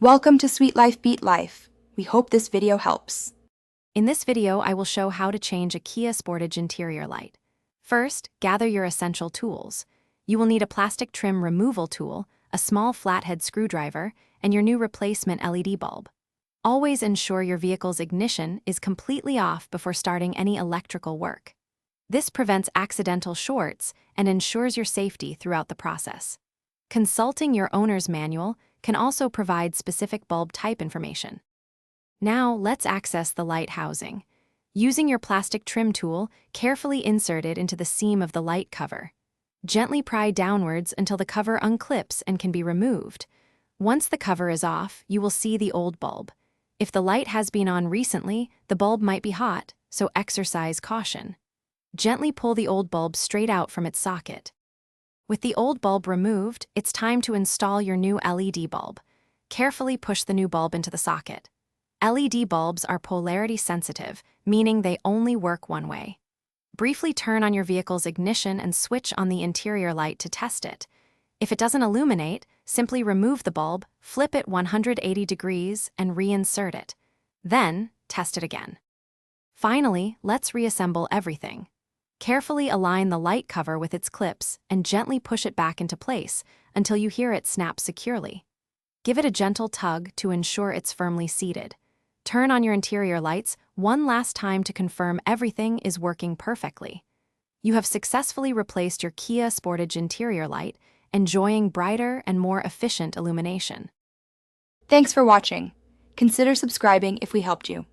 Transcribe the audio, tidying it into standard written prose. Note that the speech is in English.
Welcome to Sweet Life Beat Life. We hope this video helps. In this video, I will show how to change a Kia Sportage interior light. First, gather your essential tools. You will need a plastic trim removal tool, a small flathead screwdriver, and your new replacement LED bulb. Always ensure your vehicle's ignition is completely off before starting any electrical work. This prevents accidental shorts and ensures your safety throughout the process. Consulting your owner's manual can also provide specific bulb type information. Now, let's access the light housing. Using your plastic trim tool, carefully insert it into the seam of the light cover. Gently pry downwards until the cover unclips and can be removed. Once the cover is off, you will see the old bulb. If the light has been on recently, the bulb might be hot, so exercise caution. Gently pull the old bulb straight out from its socket. With the old bulb removed, it's time to install your new LED bulb. Carefully push the new bulb into the socket. LED bulbs are polarity sensitive, meaning they only work one way. Briefly turn on your vehicle's ignition and switch on the interior light to test it. If it doesn't illuminate, simply remove the bulb, flip it 180 degrees, and reinsert it. Then, test it again. Finally, let's reassemble everything. Carefully align the light cover with its clips and gently push it back into place until you hear it snap securely. Give it a gentle tug to ensure it's firmly seated. Turn on your interior lights one last time to confirm everything is working perfectly. You have successfully replaced your Kia Sportage interior light, enjoying brighter and more efficient illumination. Thanks for watching. Consider subscribing if we helped you.